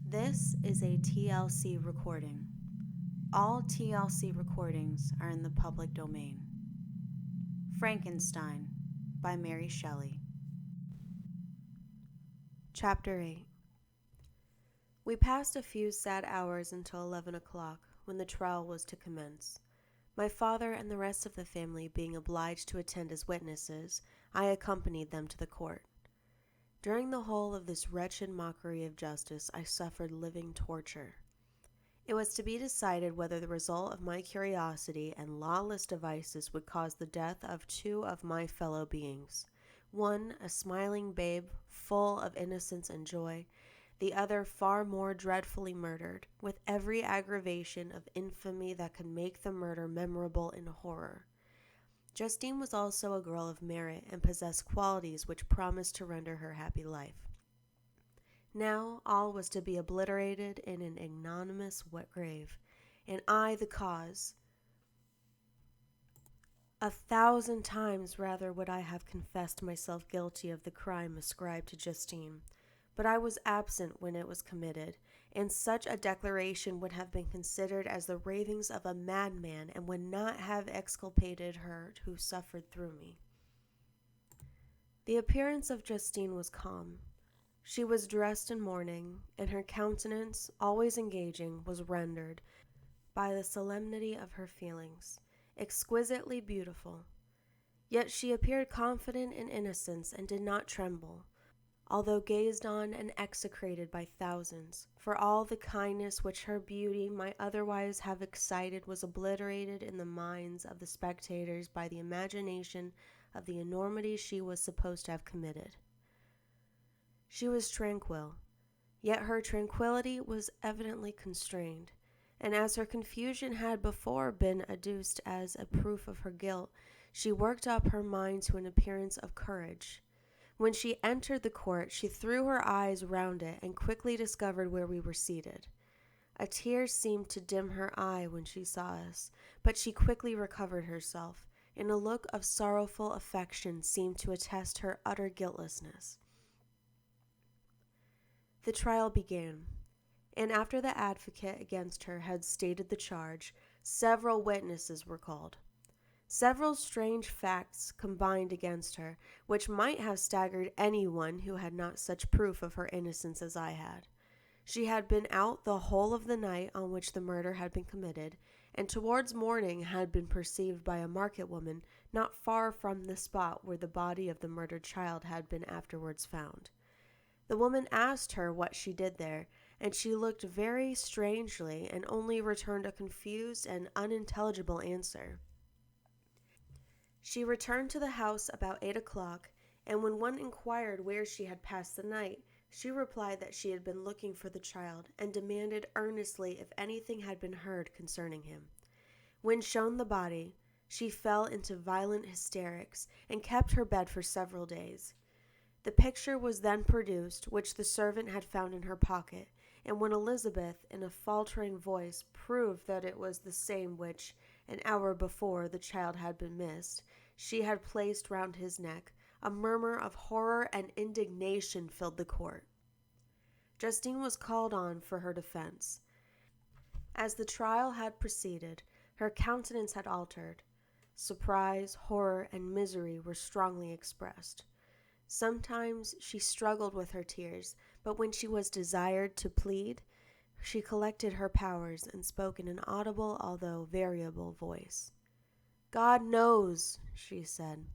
This is a TLC recording. All TLC recordings are in the public domain. Frankenstein by Mary Shelley. Chapter 8. We passed a few sad hours until 11 o'clock, when the trial was to commence. My father and the rest of the family being obliged to attend as witnesses, I accompanied them to the court. During the whole of this wretched mockery of justice, I suffered living torture. It was to be decided whether the result of my curiosity and lawless devices would cause the death of two of my fellow beings, one a smiling babe full of innocence and joy, the other far more dreadfully murdered, with every aggravation of infamy that could make the murder memorable in horror. Justine was also a girl of merit and possessed qualities which promised to render her happy life. Now all was to be obliterated in an ignominious wet grave, and I the cause. 1,000 times rather would I have confessed myself guilty of the crime ascribed to Justine, but I was absent when it was committed, and such a declaration would have been considered as the ravings of a madman, and would not have exculpated her who suffered through me. The appearance of Justine was calm. She was dressed in mourning, and her countenance, always engaging, was rendered, by the solemnity of her feelings, exquisitely beautiful. Yet she appeared confident in innocence, and did not tremble, although gazed on and execrated by thousands, for all the kindness which her beauty might otherwise have excited was obliterated in the minds of the spectators by the imagination of the enormity she was supposed to have committed. She was tranquil, yet her tranquillity was evidently constrained, and as her confusion had before been adduced as a proof of her guilt, she worked up her mind to an appearance of courage. When she entered the court, she threw her eyes round it and quickly discovered where we were seated. A tear seemed to dim her eye when she saw us, but she quickly recovered herself, and a look of sorrowful affection seemed to attest her utter guiltlessness. The trial began, and after the advocate against her had stated the charge, several witnesses were called. Several strange facts combined against her, which might have staggered anyone who had not such proof of her innocence as I had. She had been out the whole of the night on which the murder had been committed, and towards morning had been perceived by a market woman not far from the spot where the body of the murdered child had been afterwards found. The woman asked her what she did there, and she looked very strangely and only returned a confused and unintelligible answer. She returned to the house about 8 o'clock, and when one inquired where she had passed the night, she replied that she had been looking for the child, and demanded earnestly if anything had been heard concerning him. When shown the body, she fell into violent hysterics, and kept her bed for several days. The picture was then produced, which the servant had found in her pocket, and when Elizabeth, in a faltering voice, proved that it was the same which, an hour before, the child had been missed, she had placed round his neck, a murmur of horror and indignation filled the court. Justine was called on for her defense. As the trial had proceeded, her countenance had altered. Surprise, horror, and misery were strongly expressed. Sometimes she struggled with her tears, but when she was desired to plead, she collected her powers and spoke in an audible although variable voice. "God knows," she said,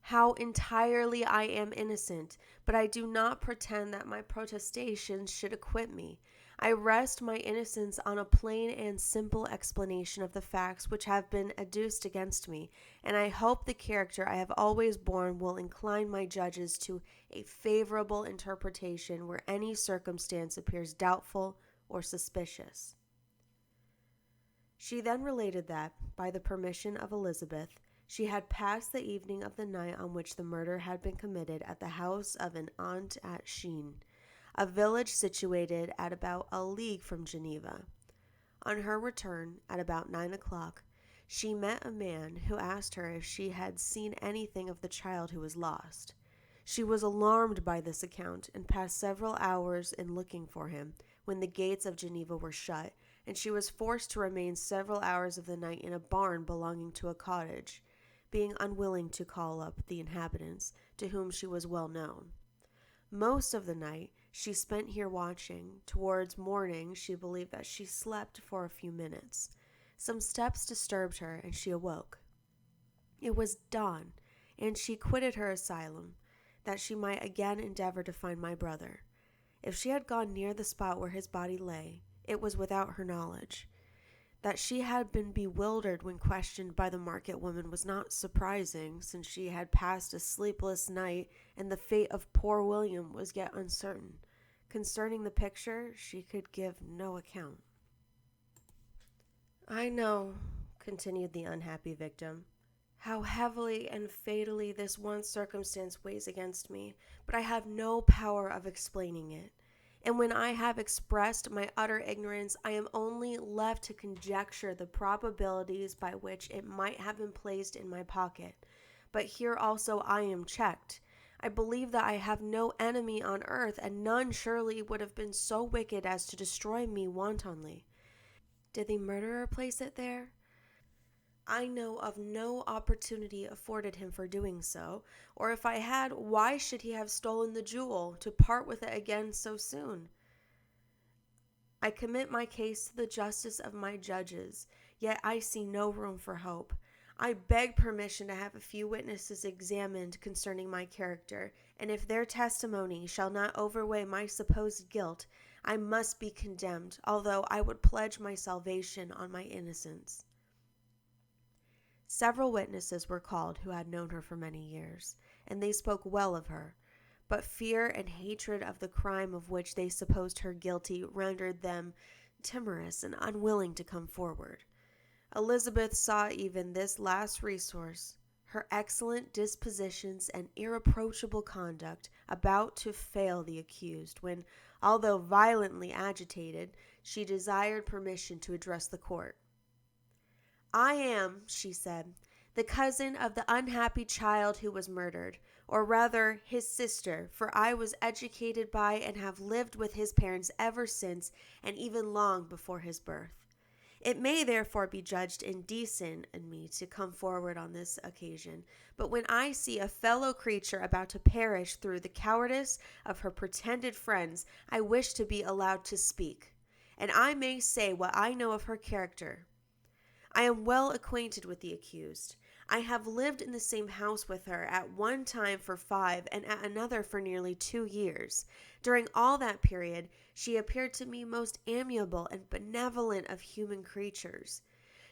"how entirely I am innocent, but I do not pretend that my protestations should acquit me. I rest my innocence on a plain and simple explanation of the facts which have been adduced against me, and I hope the character I have always borne will incline my judges to a favorable interpretation where any circumstance appears doubtful or suspicious." She then related that, by the permission of Elizabeth, she had passed the evening of the night on which the murder had been committed at the house of an aunt at Sheen, a village situated at about a league from Geneva. On her return, at about 9 o'clock, She met a man who asked her if she had seen anything of the child who was lost. She was alarmed by this account and passed several hours in looking for him when the gates of Geneva were shut, and she was forced to remain several hours of the night in a barn belonging to a cottage, being unwilling to call up the inhabitants, to whom she was well known. Most of the night she spent here watching. Towards morning she believed that she slept for a few minutes. Some steps disturbed her, and she awoke. It was dawn, and she quitted her asylum, that she might again endeavor to find my brother. If she had gone near the spot where his body lay, it was without her knowledge. That she had been bewildered when questioned by the market woman was not surprising, since she had passed a sleepless night, and the fate of poor William was yet uncertain. Concerning the picture, she could give no account. "I know," continued the unhappy victim, "how heavily and fatally this one circumstance weighs against me, but I have no power of explaining it. And when I have expressed my utter ignorance, I am only left to conjecture the probabilities by which it might have been placed in my pocket. But here also I am checked. I believe that I have no enemy on earth, and none surely would have been so wicked as to destroy me wantonly. Did the murderer place it there? I know of no opportunity afforded him for doing so, or if I had, why should he have stolen the jewel, to part with it again so soon? I commit my case to the justice of my judges, yet I see no room for hope. I beg permission to have a few witnesses examined concerning my character, and if their testimony shall not overweigh my supposed guilt, I must be condemned, although I would pledge my salvation on my innocence." Several witnesses were called who had known her for many years, and they spoke well of her, but fear and hatred of the crime of which they supposed her guilty rendered them timorous and unwilling to come forward. Elizabeth saw even this last resource, her excellent dispositions and irreproachable conduct, about to fail the accused, when, although violently agitated, she desired permission to address the court. "I am," she said, "the cousin of the unhappy child who was murdered, or rather his sister, for I was educated by and have lived with his parents ever since, and even long before his birth. It may therefore be judged indecent in me to come forward on this occasion, but when I see a fellow creature about to perish through the cowardice of her pretended friends, I wish to be allowed to speak, and I may say what I know of her character. I am well acquainted with the accused. I have lived in the same house with her, at one time for 5 and at another for nearly 2 years. During all that period, she appeared to me most amiable and benevolent of human creatures.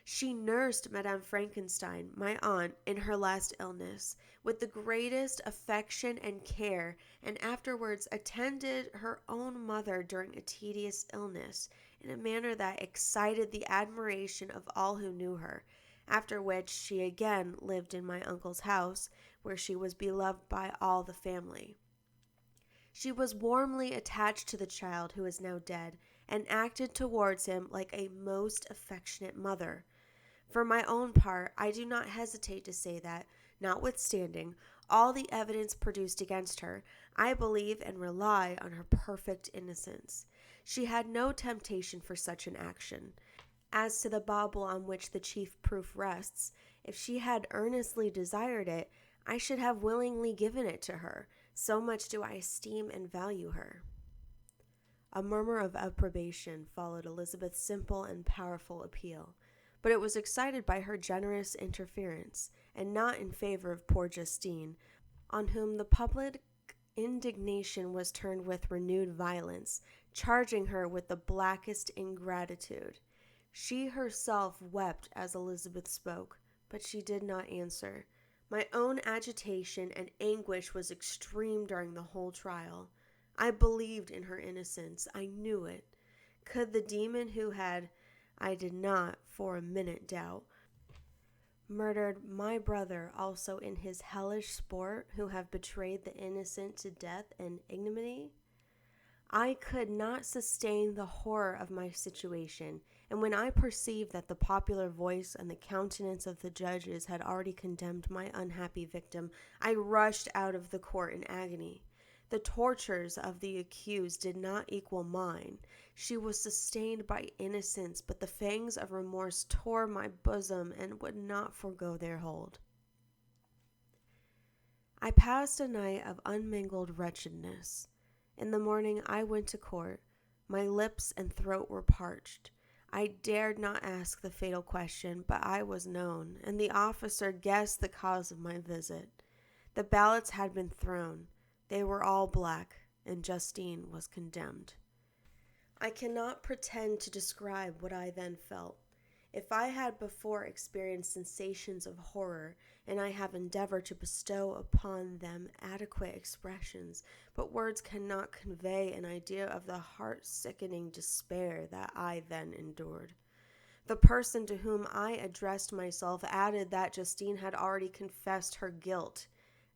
She nursed Madame Frankenstein, my aunt, in her last illness, with the greatest affection and care, and afterwards attended her own mother during a tedious illness, in a manner that excited the admiration of all who knew her, after which she again lived in my uncle's house, where she was beloved by all the family. She was warmly attached to the child who is now dead, and acted towards him like a most affectionate mother. For my own part, I do not hesitate to say that, notwithstanding all the evidence produced against her, I believe and rely on her perfect innocence. She had no temptation for such an action. As to the bauble on which the chief proof rests, if she had earnestly desired it, I should have willingly given it to her, so much do I esteem and value her." A murmur of approbation followed Elizabeth's simple and powerful appeal, but it was excited by her generous interference, and not in favor of poor Justine, on whom the public indignation was turned with renewed violence, charging her with the blackest ingratitude. She herself wept as Elizabeth spoke, but she did not answer. My own agitation and anguish was extreme during the whole trial. I believed in her innocence. I knew it. Could the demon who had, I did not for a minute doubt, murdered my brother also in his hellish sport, who have betrayed the innocent to death and ignominy? I could not sustain the horror of my situation, And when I perceived that the popular voice and the countenance of the judges had already condemned my unhappy victim, I rushed out of the court in agony. The tortures of the accused did not equal mine. She was sustained by innocence, but the fangs of remorse tore my bosom and would not forego their hold. I passed a night of unmingled wretchedness. In the morning I went to court. My lips and throat were parched. I dared not ask the fatal question, but I was known, and the officer guessed the cause of my visit. The ballots had been thrown. They were all black, and Justine was condemned. I cannot pretend to describe what I then felt. If I had before experienced sensations of horror, and I have endeavored to bestow upon them adequate expressions, but words cannot convey an idea of the heart-sickening despair that I then endured. The person to whom I addressed myself added that Justine had already confessed her guilt.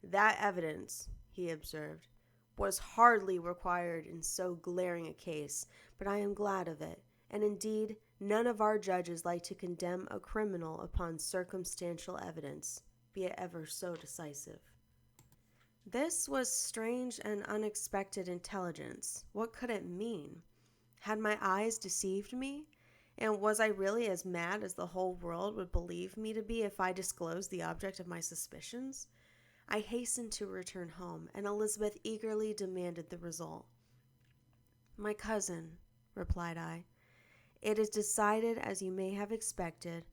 That evidence, he observed, was hardly required in so glaring a case, but I am glad of it, and indeed none of our judges like to condemn a criminal upon circumstantial evidence, be it ever so decisive. This was strange and unexpected intelligence. What could it mean? Had my eyes deceived me? And was I really as mad as the whole world would believe me to be if I disclosed the object of my suspicions? I hastened to return home, and Elizabeth eagerly demanded the result. "My cousin," replied I, "it is decided as you may have expected.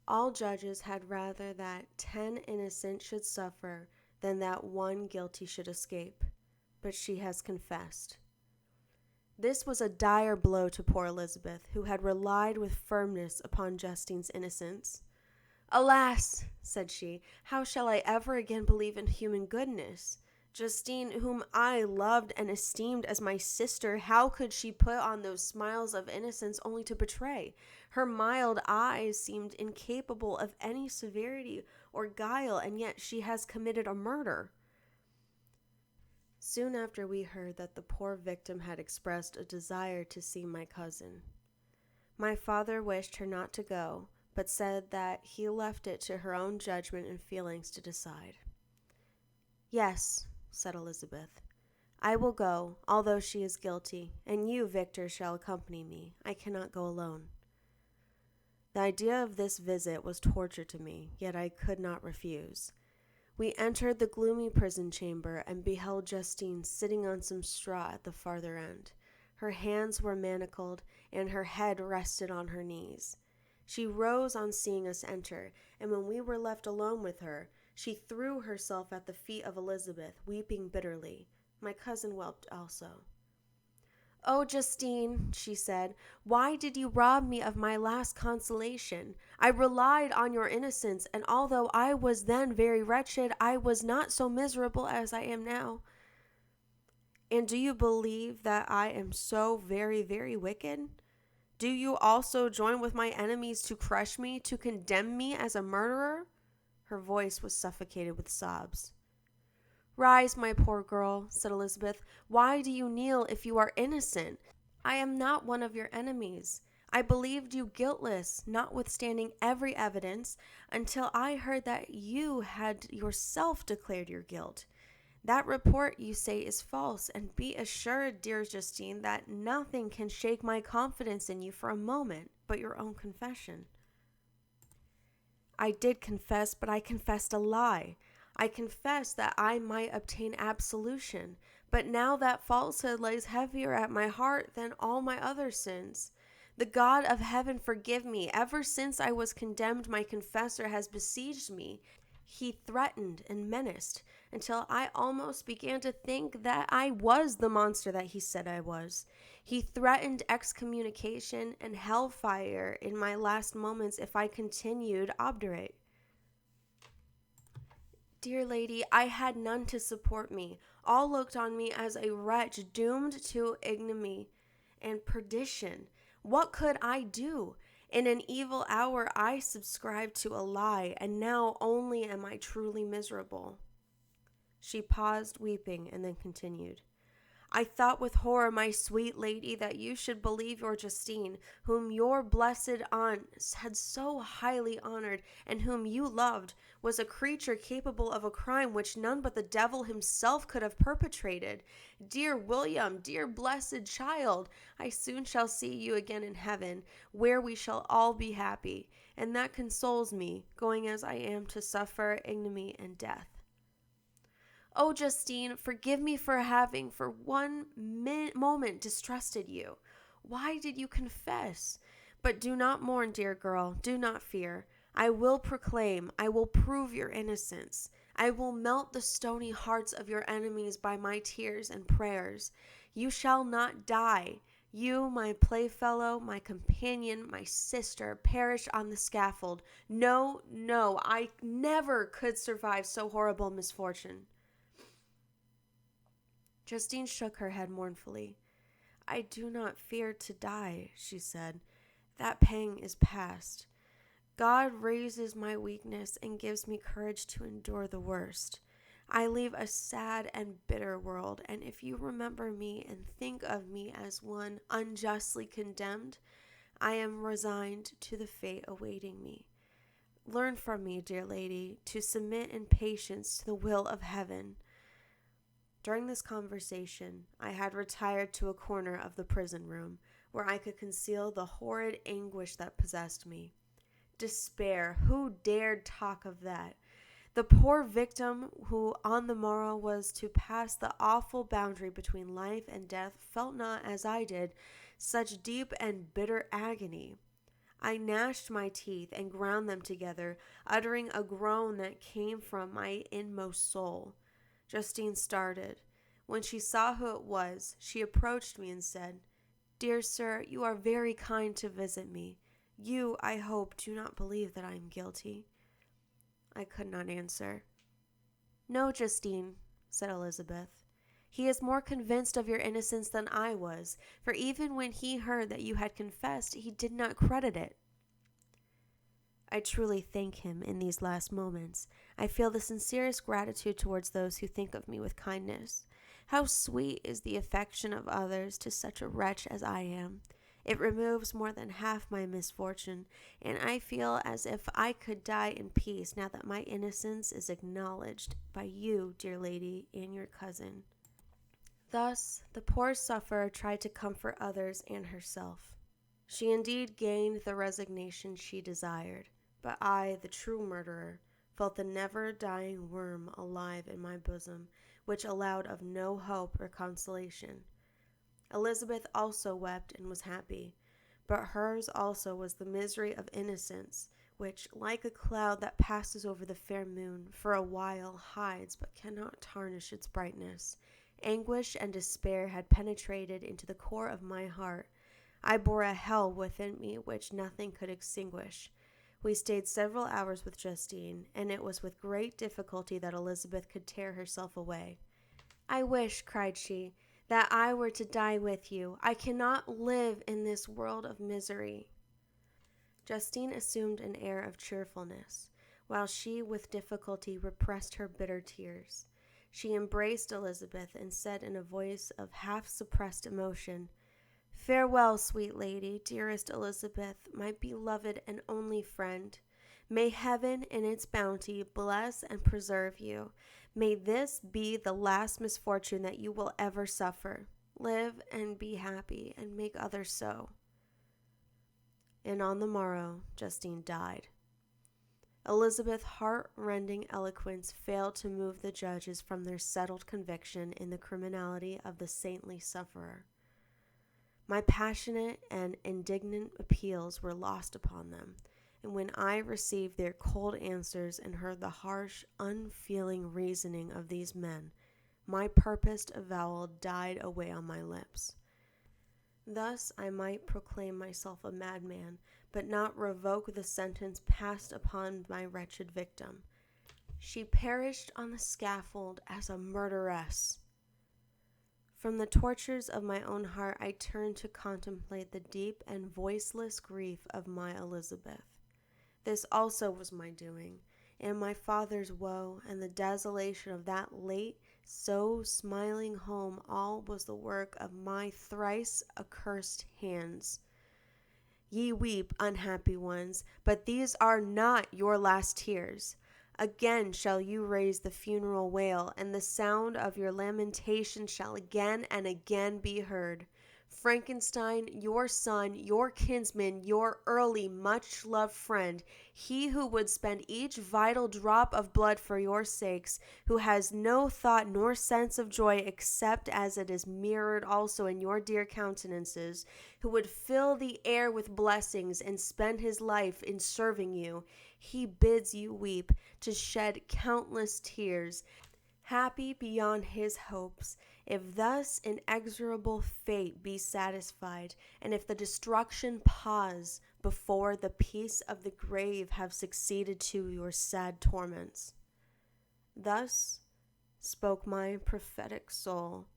All judges had rather that 10 innocent should suffer than that 1 guilty should escape. But she has confessed." This was a dire blow to poor Elizabeth, who had relied with firmness upon Justine's innocence. "Alas," said she, "how shall I ever again believe in human goodness? Justine, whom I loved and esteemed as my sister, how could she put on those smiles of innocence only to betray? Her mild eyes seemed incapable of any severity or guile, and yet she has committed a murder." Soon after we heard that the poor victim had expressed a desire to see my cousin. My father wished her not to go, but said that he left it to her own judgment and feelings to decide. "Yes," said Elizabeth, "I will go, although she is guilty, and you, Victor, shall accompany me. I cannot go alone." The idea of this visit was torture to me, yet I could not refuse. We entered the gloomy prison chamber and beheld Justine sitting on some straw at the farther end. Her hands were manacled, and her head rested on her knees. She rose on seeing us enter, and when we were left alone with her, she threw herself at the feet of Elizabeth, weeping bitterly. My cousin wept also. "Oh, Justine," she said, "why did you rob me of my last consolation? I relied on your innocence, and although I was then very wretched, I was not so miserable as I am now." "And do you believe that I am so very, very wicked? Do you also join with my enemies to crush me, to condemn me as a murderer?" Her voice was suffocated with sobs. "Rise, my poor girl," said Elizabeth. "Why do you kneel if you are innocent? I am not one of your enemies. I believed you guiltless, notwithstanding every evidence, until I heard that you had yourself declared your guilt. That report, you say, is false, and be assured, dear Justine, that nothing can shake my confidence in you for a moment but your own confession." "I did confess, but I confessed a lie. I confessed that I might obtain absolution, but now that falsehood lays heavier at my heart than all my other sins. The God of heaven forgive me. Ever since I was condemned, my confessor has besieged me. He threatened and menaced until I almost began to think that I was the monster that he said I was. He threatened excommunication and hellfire in my last moments if I continued obdurate. Dear lady, I had none to support me. All looked on me as a wretch doomed to ignominy and perdition. What could I do? In an evil hour I subscribed to a lie, and now only am I truly miserable." She paused, weeping, and then continued. I thought with horror, my sweet lady, that you should believe your Justine, whom your blessed aunt had so highly honored, and whom you loved, was a creature capable of a crime which none but the devil himself could have perpetrated. Dear William, dear blessed child, I soon shall see you again in heaven, where we shall all be happy, and that consoles me, going as I am to suffer ignominy and death. Oh, Justine, forgive me for having for one moment distrusted you. Why did you confess? But do not mourn, dear girl. Do not fear. I will proclaim, I will prove your innocence. I will melt the stony hearts of your enemies by my tears and prayers. You shall not die. You, my playfellow, my companion, my sister, perish on the scaffold. No, no, I never could survive so horrible misfortune. Justine shook her head mournfully. I do not fear to die, she said. That pang is past. God raises my weakness and gives me courage to endure the worst. I leave a sad and bitter world, and if you remember me and think of me as one unjustly condemned, I am resigned to the fate awaiting me. Learn from me, dear lady, to submit in patience to the will of heaven. During this conversation, I had retired to a corner of the prison room where I could conceal the horrid anguish that possessed me. Despair, who dared talk of that? The poor victim who on the morrow was to pass the awful boundary between life and death felt not, as I did, such deep and bitter agony. I gnashed my teeth and ground them together, uttering a groan that came from my inmost soul. Justine started. When she saw who it was, she approached me and said, Dear sir, you are very kind to visit me. You, I hope, do not believe that I am guilty. I could not answer. No, Justine, said Elizabeth. He is more convinced of your innocence than I was, for even when he heard that you had confessed, he did not credit it. I truly thank him in these last moments. I feel the sincerest gratitude towards those who think of me with kindness. How sweet is the affection of others to such a wretch as I am. It removes more than half my misfortune, and I feel as if I could die in peace now that my innocence is acknowledged by you, dear lady, and your cousin. Thus, the poor sufferer tried to comfort others and herself. She indeed gained the resignation she desired, but I, the true murderer, felt the never-dying worm alive in my bosom, which allowed of no hope or consolation. Elizabeth also wept and was happy, but hers also was the misery of innocence, which, like a cloud that passes over the fair moon, for a while hides but cannot tarnish its brightness. Anguish and despair had penetrated into the core of my heart. I bore a hell within me which nothing could extinguish. We stayed several hours with Justine, and it was with great difficulty that Elizabeth could tear herself away. I wish, cried she, that I were to die with you. I cannot live in this world of misery. Justine assumed an air of cheerfulness, while she with difficulty repressed her bitter tears. She embraced Elizabeth and said in a voice of half-suppressed emotion, Farewell, sweet lady, dearest Elizabeth, my beloved and only friend. May heaven in its bounty bless and preserve you. May this be the last misfortune that you will ever suffer. Live and be happy, and make others so. And on the morrow, Justine died. Elizabeth's heart-rending eloquence failed to move the judges from their settled conviction in the criminality of the saintly sufferer. My passionate and indignant appeals were lost upon them, and when I received their cold answers and heard the harsh, unfeeling reasoning of these men, my purposed avowal died away on my lips. Thus I might proclaim myself a madman, but not revoke the sentence passed upon my wretched victim. She perished on the scaffold as a murderess. From the tortures of my own heart, I turned to contemplate the deep and voiceless grief of my Elizabeth. This also was my doing, and my father's woe, and the desolation of that late So smiling home, all was the work of my thrice accursed hands. Ye weep, unhappy ones, but these are not your last tears. Again shall you raise the funeral wail, and the sound of your lamentation shall again and again be heard. Frankenstein, your son, your kinsman, your early, much-loved friend, he who would spend each vital drop of blood for your sakes, who has no thought nor sense of joy except as it is mirrored also in your dear countenances, who would fill the air with blessings and spend his life in serving you, he bids you weep, to shed countless tears, happy beyond his hopes, if thus inexorable fate be satisfied, and if the destruction pause before the peace of the grave have succeeded to your sad torments. Thus spoke my prophetic soul,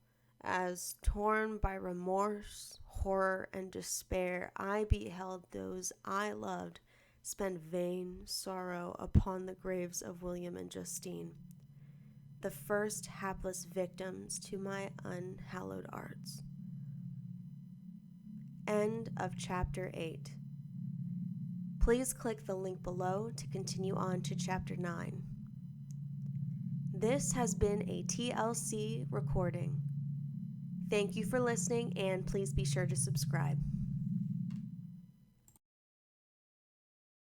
as, torn by remorse, horror, and despair, I beheld those I loved spend vain sorrow upon the graves of William and Justine, the first hapless victims to my unhallowed arts. End of Chapter 8. Please click the link below to continue on to Chapter 9. This has been a TLC recording. Thank you for listening, and please be sure to subscribe.